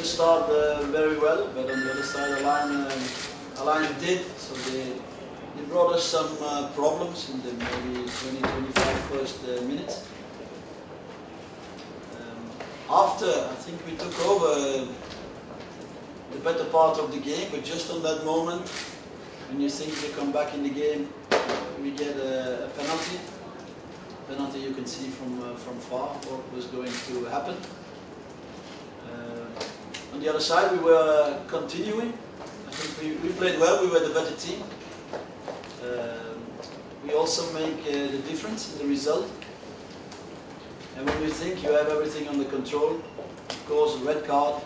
didn't start very well, but on the other side, Alliance did. So they brought us some problems in the maybe 20-25 first minutes. After, I think we took over the better part of the game, but just on that moment, when you think you come back in the game, we get a penalty. Penalty you can see from far what was going to happen. On the other side, we were continuing. I think we played well. We were the better team. We also make the difference in the result. And when you think you have everything under control, of course, a red card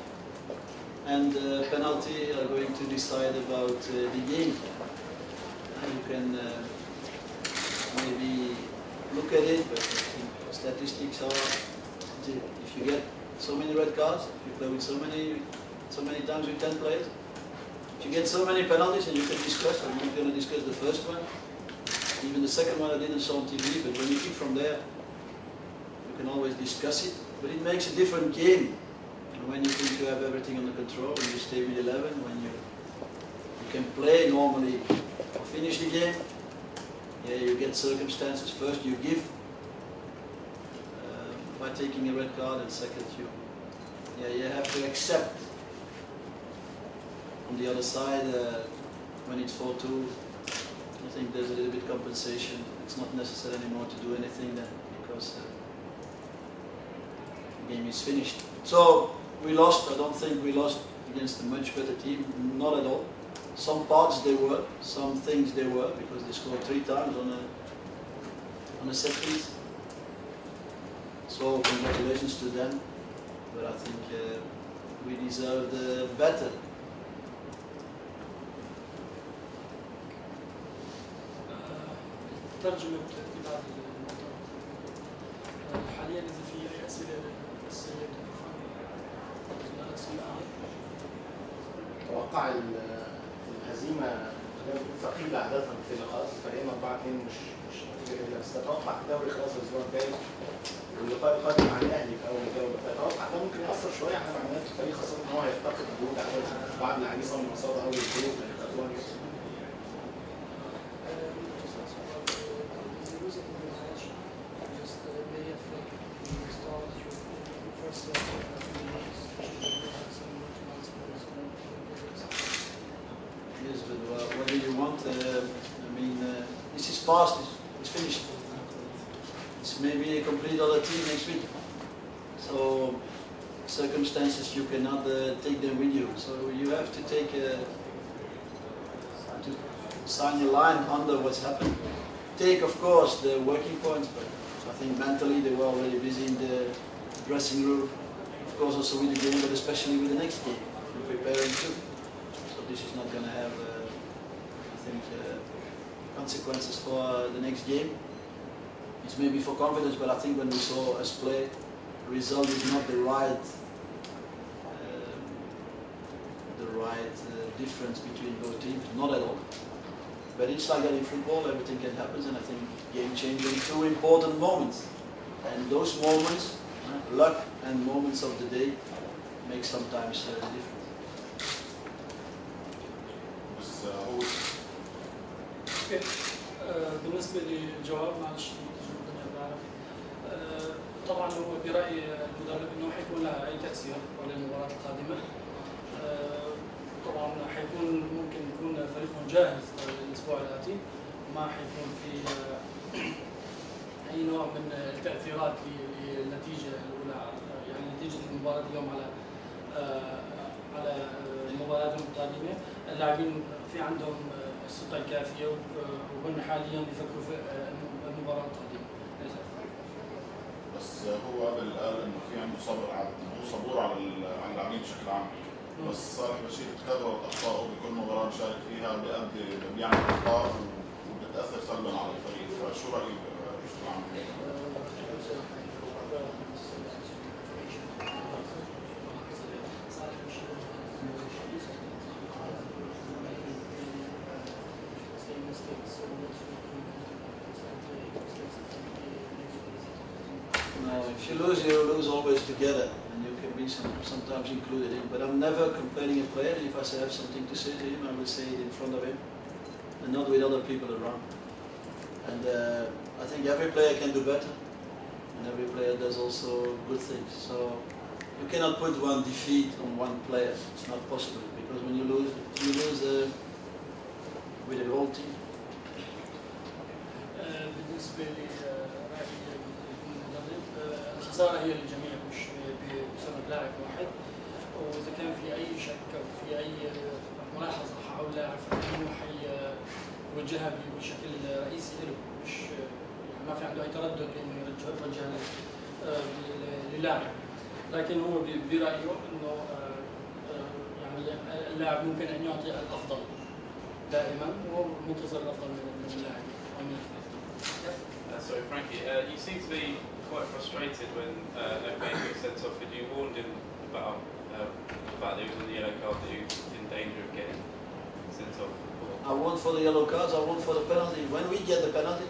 and penalty are going to decide about the game. You can maybe look at it, but I think statistics are, if you get so many red cards, if you play with so many times with 10 players, if you get so many penalties, and you can discuss, I'm not going to discuss the first one, even the second one I didn't show on TV, but when you kick from there, you can always discuss it, but it makes a different game. And when you think you have everything under control, when you stay with 11, when you can play normally or finish the game, yeah, you get circumstances. First you give by taking a red card, and second you have to accept. On the other side, when it's 4-2, I think there's a little bit compensation. It's not necessary anymore to do anything then, because the game is finished. So we lost. I don't think we lost against a much better team, not at all. Some parts they were, some things they were, because they scored 3 times on a set piece. So congratulations to them, but I think we deserved better. ترجمة ابتعاد الموضوع. حاليا إذا في أي أسئلة للسيد توقع الهزيمة ثقيلة عادة في لقاءات الفريقين 4-2 مش نتيجة، بس تتوقع الدوري خلاص الأسبوع الجاي واللقاء القادم مع الأهلي في أول جولة، تتوقع ده ممكن يأثر شوية على معنويات الفريق، خاصة إن هو هيفتقد وجود عدد بعض اللاعبين من المصابة أو الخروج من الأدوار. Yes, but what do you want? I mean, this is past, it's finished. It's maybe a complete other team next week. So, circumstances, you cannot take them with you. So you have to take to sign a line under what's happened. Take, of course, the working points, but I think mentally they were already busy in the dressing room. Of course, also with the game, but especially with the next game, and preparing too. So this is not going to have, I think, consequences for the next game. It's maybe for confidence, but I think when we saw us play, the result is not the right difference between both teams, not at all. But it's like that in football, everything can happen, and I think game changing 2 important moments. And those moments, luck and moments of the day, make sometimes the difference. بالنسبة للجواب معلش طبعا هو برأي المدرب انه حيكون لها اي تأثير على المباراة القادمة. طبعا حيكون ممكن يكون فريقهم جاهز الاسبوع الآتي، ما حيكون في اي نوع من التأثيرات للنتيجة الأولى، يعني نتيجة المباراة اليوم على المباريات القادمة. اللاعبين في عندهم الثقة الكافية وهم حاليا بيفكروا في المباراة القادمة. بس هو قبل قال انه في عنده صبور على اللاعبين بشكل عام، بس صالح بشير تكررت اخطائه بكل مباراه بيشارك فيها، بيعمل اخطاء وبتاثر سلبا على الفريق، فشو رايك بشكل عام؟ No, if you lose always together. and you can be sometimes included in. But I'm never complaining a player, and if I have something to say to him, I will say it in front of him, and not with other people around. And I think every player can do better, and every player does also good things. So you cannot put one defeat on one player. It's not possible, because when you lose with the whole team. بالنسبة لرأيي المدرب الخسارة هي للجميع مش بسبب لاعب واحد، وإذا كان في أي شك أو في أي ملاحظة حول لاعب فإنه حيوجهها بشكل رئيسي له، مش يعني ما في عنده أي تردد إنه يوجهها للاعب، لكن هو برأيه إنه يعني اللاعب ممكن أن يعطي الأفضل دائما ومنتظر الأفضل من اللاعب أو من الفريق. So Frankie, you seem to be quite frustrated when O'Kane got sent off. Had you warned him about the fact that he was on the yellow card, that he was in danger of getting sent off? I warned for the yellow cards, I warned for the penalty. When we get the penalty,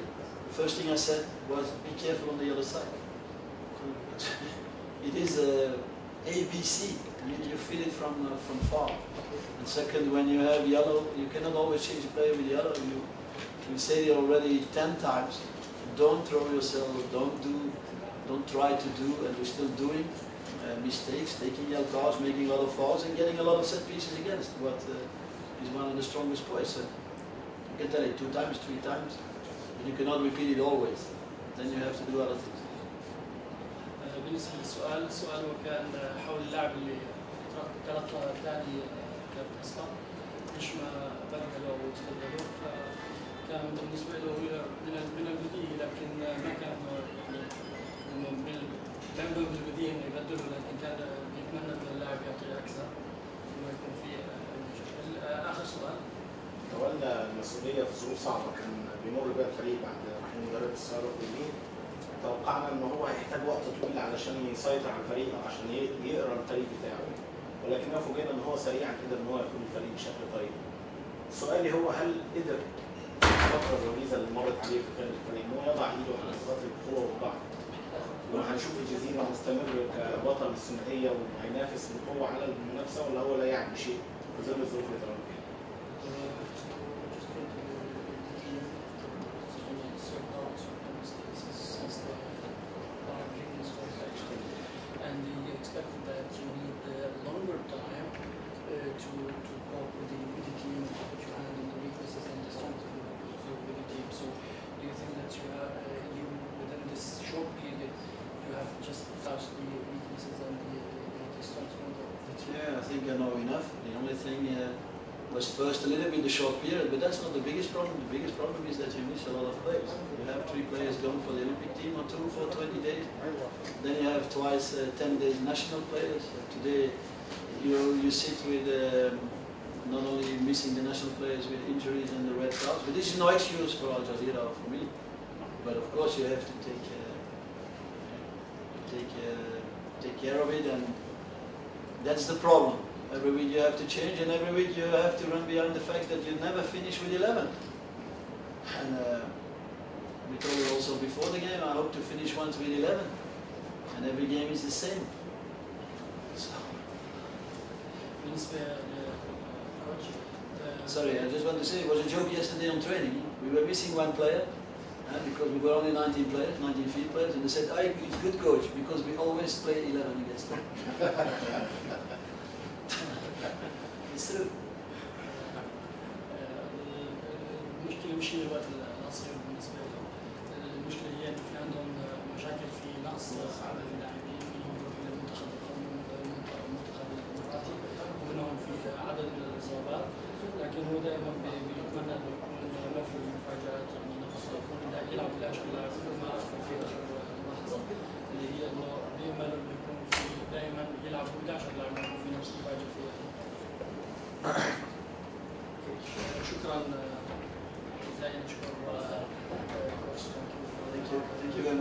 the first thing I said was, be careful on the other side. It is ABC. You feel it from far. And second, when you have yellow, you cannot always change a player with yellow. You said it already 10 times. Don't throw yourself. Don't try to do, and we're still doing mistakes, taking yellow cards, making a lot of fouls, and getting a lot of set pieces against. What is one of the strongest points. You can tell it 2 times, 3 times, but you cannot repeat it always. Then you have to do other things. بالنسبة للسؤال، السؤال هو كان حول اللاعب اللي تلقى ثاني كارت أصفر، ليش ما بدله أو استبدله، فكان بالنسبة له من البديهي، لكن ما كان يعني من البديهي إنه يبدله، لكن كان يتمنى إن اللاعب يعطي أكثر وما يكون في مشكل. آخر سؤال. تولى المسؤولية في ظروف صعبة كان بيمر بها الفريق بعد رحيل المدرب السابق والمين. توقعنا ان هو هيحتاج وقت طويل علشان يسيطر على الفريق او عشان يقرا الفريق بتاعه، ولكننا فوجئنا ان هو سريعا قدر ان هو يقود الفريق بشكل طيب. سؤالي هو هل قدر في الفتره الوجيزه اللي مرت عليه في قياده الفريق ان هو يضع ايده على خطوات القوه والضعف؟ وهنشوف الجزيره مستمر كبطل الثنائيه وهينافس بقوه على المنافسه، ولا هو لا يعني شيء في ظل الظروف اللي تمام فيها؟ And he expected that you need longer time to cope with the team, to put your hand on the weaknesses and the strengths of the team. So do you think that you within this short period you have just touched the weaknesses and the strengths of the team? Yeah, I think I know enough. The only thing was first a little bit the short period, but that's not the biggest problem. The biggest problem is that you miss a lot of players. You have 3 players going for the Olympic team or 2 for 20 days. Then you have twice 10 days national players. Today you sit with not only missing the national players with injuries and the red cards, but this is no excuse for Al Jazeera or for me. But of course you have to take care of it, and that's the problem. Every week you have to change, and every week you have to run behind the fact that you never finish with 11. And we told you also before the game, I hope to finish once with 11. And every game is the same. So. Sorry, I just want to say, it was a joke yesterday on training. We were missing 1 player, because we were only 19 players, 19 field players, and they said, it's good coach, because we always play 11 against them. It's true. المشكلة مش هي الوقت القصير بالنسبة لهم، المشكلة هي إن في عندهم مشاكل في نقص عدد اللاعبين، منهم إلى المنتخب القومي والمنتخب الإماراتي، ومنهم في عدد من الإصابات، لكن هو دائما بيتمنى إنه يكون مفعول مفاجآت، يعني نفسه يكون يلعب ب 10 لاعبين. ما أذكر في آخر لحظة اللي هي إنه بيأمل إنه يكون في دائما يلعب ب 11 لاعب يكون في نفس المفاجأة فيها. شكرا جزيلا، نشكر كوتش. Thank you very much.